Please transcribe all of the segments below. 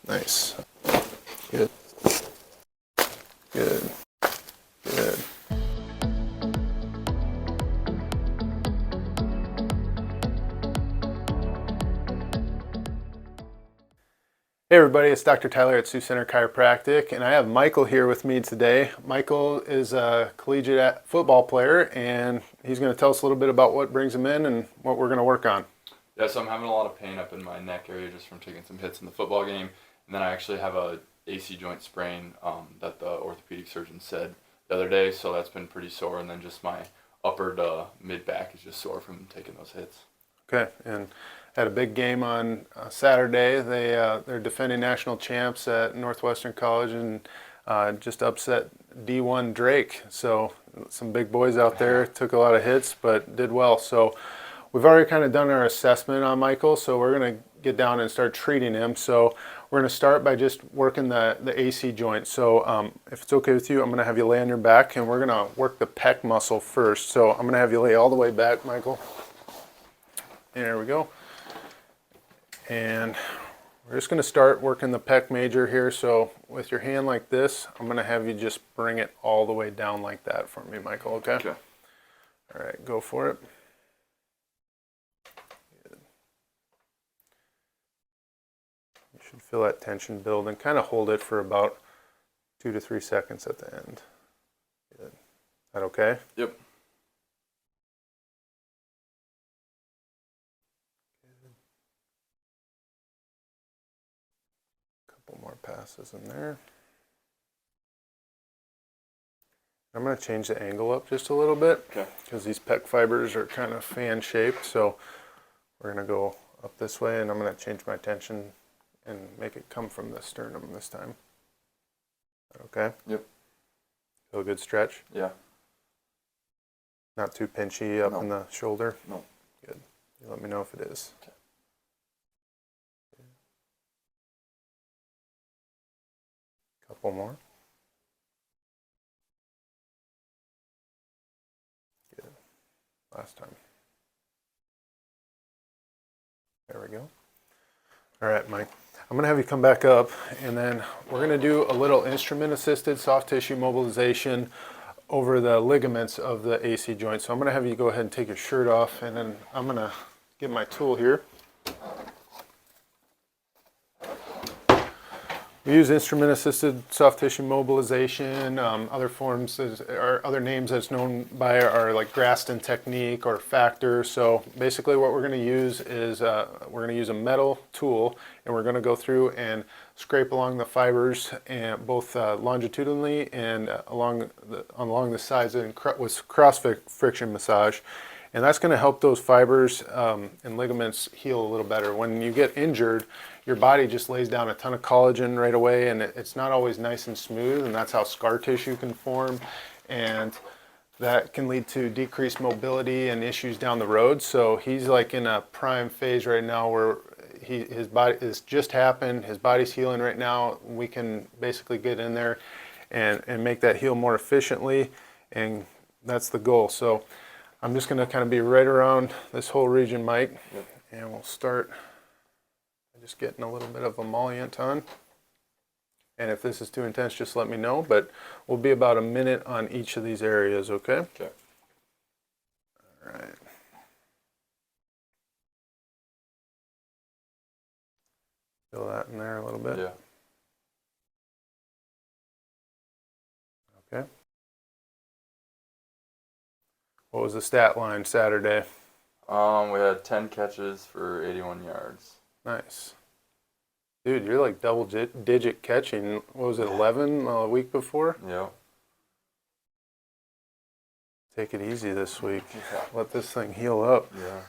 Nice. Good. Good. Good. Hey everybody, it's Dr. Tyler at Sioux Center Chiropractic, and I have Michael here with me today. Michael is a collegiate football player, and he's going to tell us a little bit about what brings him in and what we're going to work on. Yeah, so I'm having a lot of pain up in my neck area just from taking some hits in the football game, and then I actually have a AC joint sprain that the orthopedic surgeon said the other day, so that's been pretty sore, and then just my upper to mid back is just sore from taking those hits. Okay, and had a big game on Saturday. They're defending national champs at Northwestern College and just upset D1 Drake. So some big boys out there, took a lot of hits, but did well. So we've already kind of done our assessment on Michael, so we're going to get down and start treating him. So we're going to start by just working the AC joint. So if it's okay with you, I'm going to have you lay on your back, and we're going to work the PEC muscle first. So I'm going to have you lay all the way back, Michael. There we go. And we're just going to start working the pec major here. So with your hand like this, I'm going to have you just bring it all the way down like that for me, Michael, okay? Okay. All right, go for it. Good. You should feel that tension build and kind of hold it for about 2 to 3 seconds at the end. Good. Is that okay? Yep. More passes in there. I'm going to change the angle up just a little bit because these pec fibers are kind of fan shaped, so we're going to go up this way, and I'm going to change my tension and make it come from the sternum this time. Okay? Yep. Feel a good stretch? Yeah. Not too pinchy up in the shoulder? No. Good. You let me know if it is. Okay. Couple more. Good. Last time. There we go. All right, Mike. I'm going to have you come back up, and then we're going to do a little instrument-assisted soft tissue mobilization over the ligaments of the AC joint. So I'm going to have you go ahead and take your shirt off, and then I'm going to get my tool here. We use instrument-assisted soft tissue mobilization. Other forms, or other names that's known by are like Graston technique or FAKTR. So basically what we're going to use is we're going to use a metal tool, and we're going to go through and scrape along the fibers, and both longitudinally and along the sides with cross friction massage. And that's going to help those fibers and ligaments heal a little better. When you get injured, your body just lays down a ton of collagen right away, and it's not always nice and smooth, and that's how scar tissue can form, and that can lead to decreased mobility and issues down the road. So he's like in a prime phase right now where his body has just happened, his body's healing right now. We can basically get in there and make that heal more efficiently, and that's the goal. So I'm just going to kind of be right around this whole region, Mike, and we'll start by just getting a little bit of emollient on. And if this is too intense, just let me know, but we'll be about a minute on each of these areas, okay? Okay. All right. Feel that in there a little bit? Yeah. Okay. What was the stat line Saturday? We had 10 catches for 81 yards. Nice. Dude, you're like double-digit catching. What was it, 11 a week before? Yeah. Take it easy this week. Yeah. Let this thing heal up. Yeah.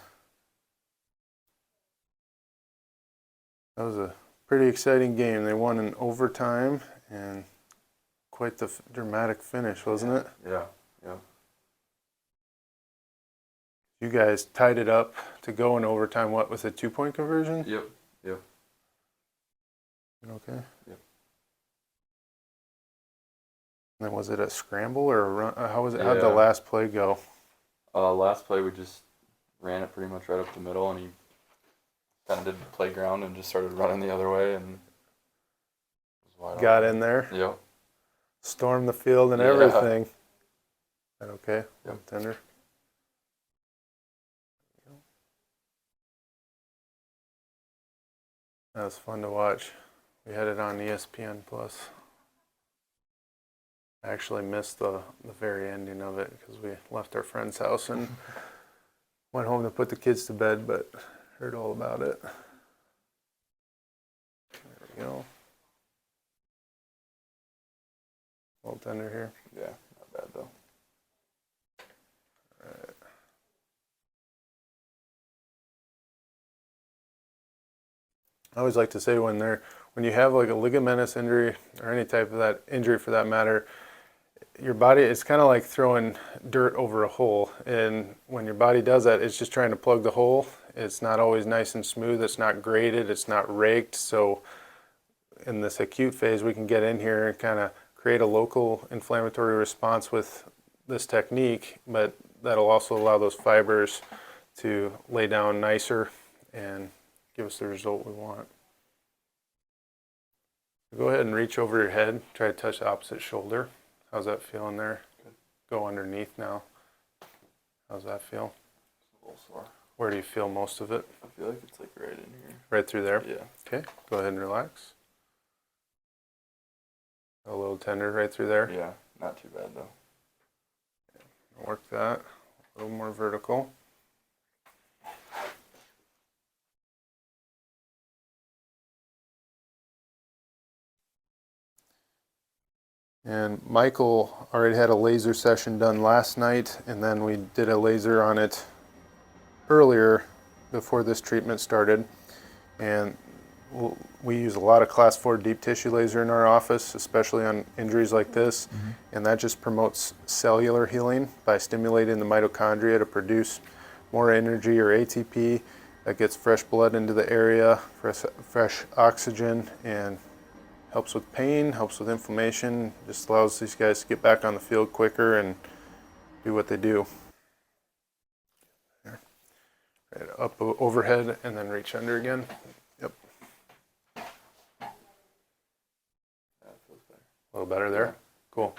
That was a pretty exciting game. They won in overtime, and quite the dramatic finish, wasn't it? Yeah. Yeah. You guys tied it up to go in overtime, what, with a 2-point conversion? Yep. Yep. Okay. Yep. And then was it a scramble or a run? How was it? How'd the Yeah. last play go? Last play we just ran it pretty much right up the middle, and he kind of did the playground and just started running the other way, and wide got open. in there, Yep. stormed the field and Yeah. everything. Is that okay? Yep. Tender. That was fun to watch. We had it on ESPN Plus. I actually missed the very ending of it because we left our friend's house and went home to put the kids to bed, but heard all about it. There we go. A little tender here. Yeah, not bad though. All right. I always like to say when you have like a ligamentous injury or any type of that injury for that matter, your body, it's kind of like throwing dirt over a hole, and when your body does that, it's just trying to plug the hole. It's not always nice and smooth, it's not graded, it's not raked. So in this acute phase, we can get in here and kind of create a local inflammatory response with this technique, but that'll also allow those fibers to lay down nicer and give us the result we want. Go ahead and reach over your head, try to touch the opposite shoulder. How's that feeling there? Good. Go underneath now. How's that feel? It's a little sore. Where do you feel most of it? I feel like it's like right in here. Right through there? Yeah. Okay, go ahead and relax. A little tender right through there? Yeah, not too bad though. Work that. A little more vertical. And Michael already had a laser session done last night, and then we did a laser on it earlier before this treatment started. And we use a lot of class 4 deep tissue laser in our office, especially on injuries like this. And that just promotes cellular healing by stimulating the mitochondria to produce more energy or ATP. That gets fresh blood into the area, fresh oxygen, and helps with pain, helps with inflammation, just allows these guys to get back on the field quicker and do what they do. Right up overhead and then reach under again. Yep. That feels better. A little better there? Cool.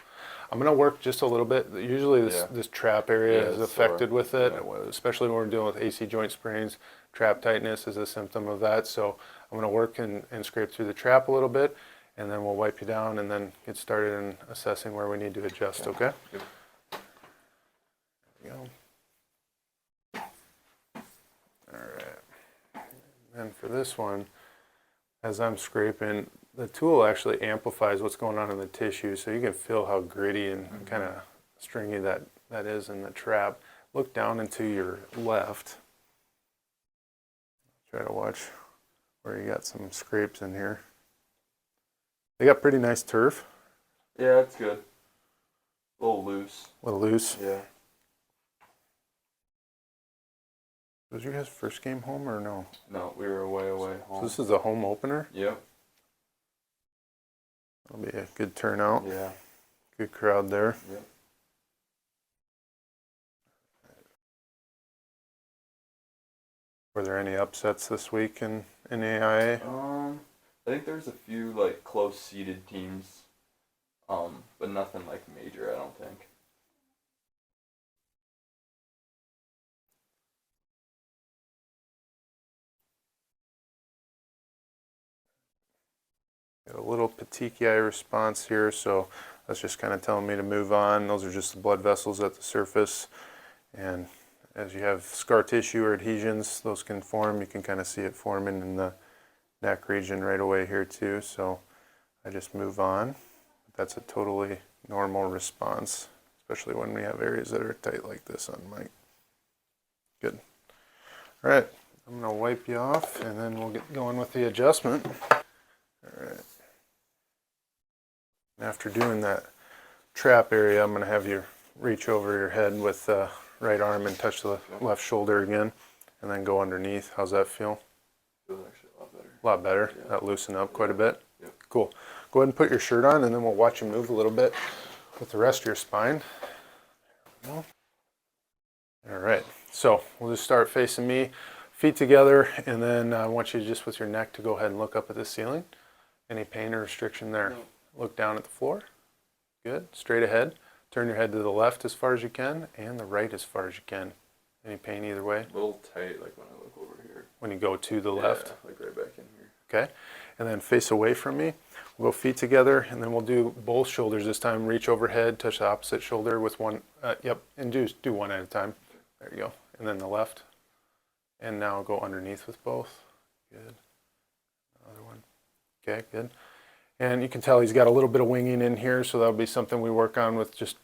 I'm going to work just a little bit. Usually this trap area is affected sore. with it, especially when we're dealing with AC joint sprains. Trap tightness is a symptom of that. So I'm going to work and scrape through the trap a little bit, and then we'll wipe you down and then get started in assessing where we need to adjust, okay? Yep. There we go. All right. And for this one, as I'm scraping, the tool actually amplifies what's going on in the tissue, so you can feel how gritty and kind of stringy that is in the trap. Look down into your left. Try to watch where you got some scrapes in here. They got pretty nice turf. Yeah, it's good. A little loose. A little loose. Yeah. Was your guys' first game home or no? No, we were away home. So this is a home opener? Yep. That'll be a good turnout. Yeah. Good crowd there. Yep. Were there any upsets this week in AIA? I think there's a few like close seeded teams, but nothing like major, I don't think. Got a little petechiae response here, so that's just kind of telling me to move on. Those are just the blood vessels at the surface, and as you have scar tissue or adhesions, those can form. You can kind of see it forming in the neck region right away here too, so I just move on. That's a totally normal response, especially when we have areas that are tight like this on Mike. Good. All right, I'm going to wipe you off, and then we'll get going with the adjustment. All right. After doing that trap area, I'm going to have you reach over your head with the right arm and touch the left shoulder again, and then go underneath. How's that feel? Feels actually a lot better. A lot better. Yeah. That loosened up quite a bit. Yep. Cool. Go ahead and put your shirt on, and then we'll watch you move a little bit with the rest of your spine. All right. So we'll just start facing me, feet together, and then I want you just with your neck to go ahead and look up at the ceiling. Any pain or restriction there? No. Look down at the floor. Good. Straight ahead. Turn your head to the left as far as you can and the right as far as you can. Any pain either way? A little tight, like when I look over here. When you go to the left? Like right back in here. Okay. And then face away from me. We'll go feet together, and then we'll do both shoulders this time. Reach overhead, touch the opposite shoulder with one. Yep, and do one at a time. There you go. And then the left. And now go underneath with both. Good. Another one. Okay, good. And you can tell he's got a little bit of winging in here, so that'll be something we work on with just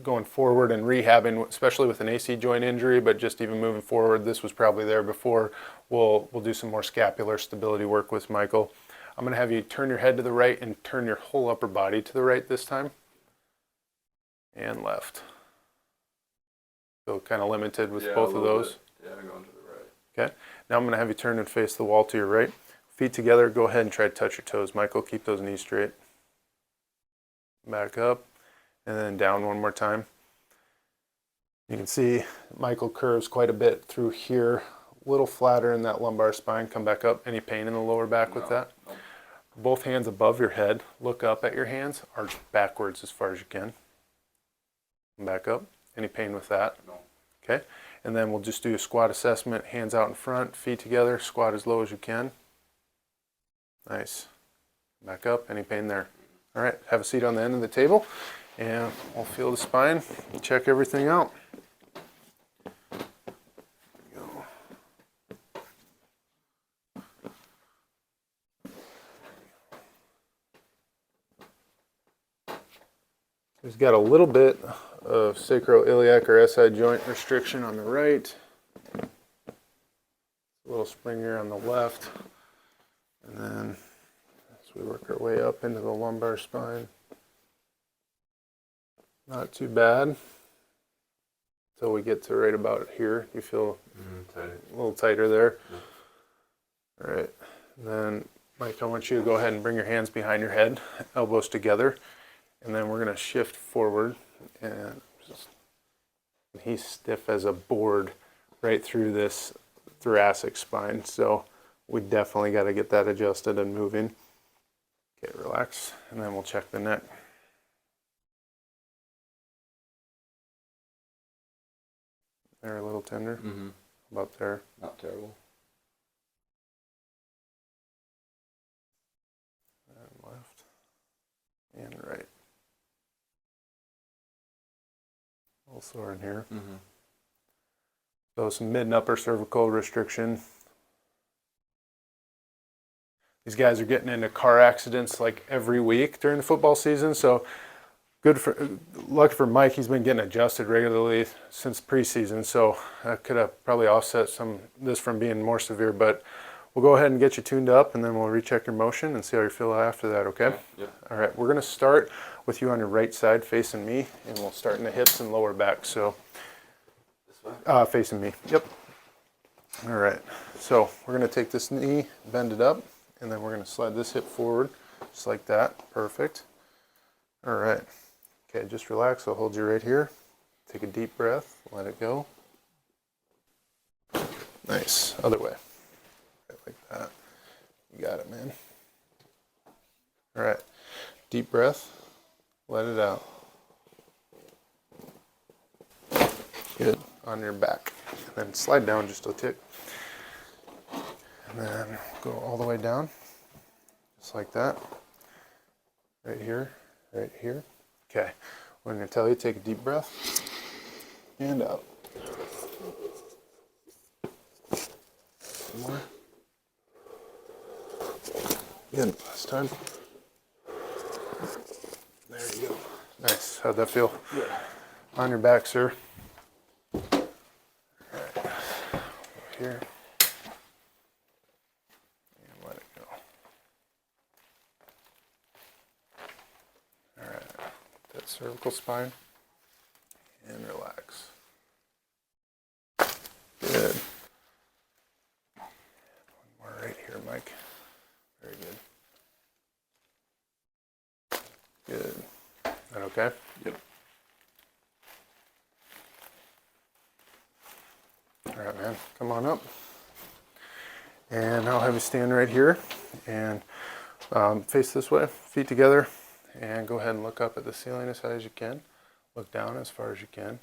going forward and rehabbing, especially with an AC joint injury, but just even moving forward. This was probably there before. We'll do some more scapular stability work with Michael. I'm going to have you turn your head to the right and turn your whole upper body to the right this time. And left. So kind of limited with both of those. Bit. Yeah, I'm going to the right. Okay. Now I'm going to have you turn and face the wall to your right. Feet together. Go ahead and try to touch your toes. Michael, keep those knees straight. Back up. And then down one more time. You can see Michael curves quite a bit through here. A little flatter in that lumbar spine. Come back up. Any pain in the lower back with that? No. Both hands above your head. Look up at your hands. Arch backwards as far as you can. Come back up. Any pain with that? No. Okay. And then we'll just do a squat assessment. Hands out in front. Feet together. Squat as low as you can. Nice. Back up. Any pain there? All right. Have a seat on the end of the table. And we'll feel the spine. Check everything out. He's got a little bit of sacroiliac or SI joint restriction on the right. A little spring here on the left. And then as we work our way up into the lumbar spine. Not too bad. Until we get to right about here. You feel a little tighter there. Yeah. All right. And then, Mike, I want you to go ahead and bring your hands behind your head, elbows together. And then we're going to shift forward, and he's stiff as a board right through this thoracic spine. So we definitely got to get that adjusted and moving. Okay, relax, and then we'll check the neck. There, a little tender. Mm-hmm. About there. Not terrible. And left. And right. A little sore in here. Mm-hmm. So some mid and upper cervical restriction. These guys are getting into car accidents like every week during the football season. So lucky for Mike, he's been getting adjusted regularly since preseason. So that could have probably offset this from being more severe. But we'll go ahead and get you tuned up, and then we'll recheck your motion and see how you feel after that, okay? Yeah. All right, we're going to start with you on your right side facing me, and we'll start in the hips and lower back. So, This way? facing me, yep. All right, so we're going to take this knee, bend it up, and then we're going to slide this hip forward, just like that. Perfect. All right. Okay, just relax. I'll hold you right here. Take a deep breath. Let it go. Nice. Other way. Like that. You got it, man. All right. Deep breath. Let it out. Good. On your back. And then slide down just a tick. And then go all the way down. Just like that. Right here. Right here. Okay. I'm going to tell you, take a deep breath. And out. One more. Good. Last time. There you go. Nice. How'd that feel? Yeah. On your back, sir. All right. Over here. And let it go. All right. That cervical spine. And relax. Good. One more right here, Mike. Very good. Good. That okay? Yep. All right, man. Come on up. And I'll have you stand right here. And Face this way, feet together, and go ahead and look up at the ceiling as high as you can. Look down as far as you can,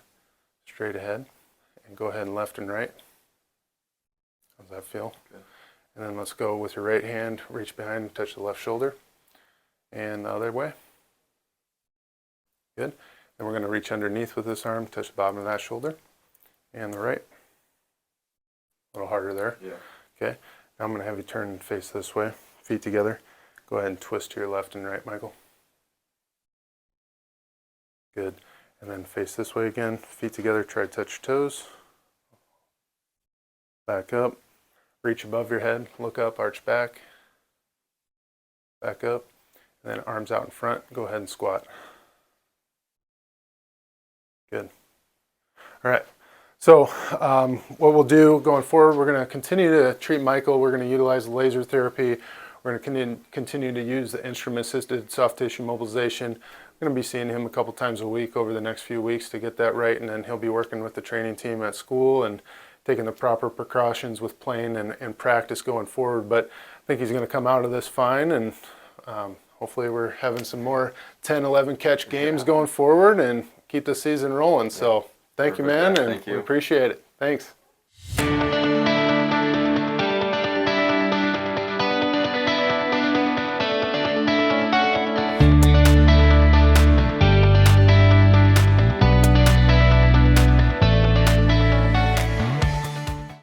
straight ahead, and go ahead and left and right. How's that feel? Good. And then let's go with your right hand, reach behind and touch the left shoulder, and the other way. Good. Then we're going to reach underneath with this arm, touch the bottom of that shoulder, and the right. A little harder there. Yeah. Okay. Now I'm going to have you turn and face this way, feet together. Go ahead and twist to your left and right, Michael. Good. And then face this way again, feet together, try to touch your toes. Back up, reach above your head, look up, arch back. Back up, and then arms out in front, go ahead and squat. Good. All right. So what we'll do going forward, we're going to continue to treat Michael. We're going to utilize laser therapy. We're going to continue to use the instrument-assisted soft tissue mobilization. We're going to be seeing him a couple times a week over the next few weeks to get that right, and then he'll be working with the training team at school and taking the proper precautions with playing and practice going forward. But I think he's going to come out of this fine, and hopefully we're having some more 10, 11 catch games going forward and keep the season rolling. So thank you, man, and Thank you. we appreciate it. Thanks.